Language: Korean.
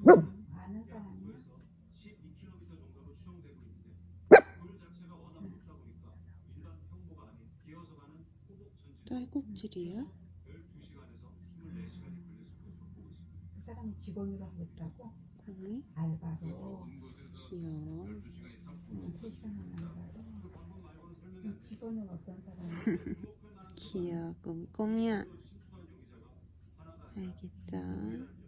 아는 사람이야? 딸꾹질이야? 그 사람이 직원으로 하고 있다고? 곰이? 알바로? 귀여워. 3시간 하는 알바로? 그럼 직원은 어떤 사람이? 귀여워. 곰이. 곰이야. 알겠어.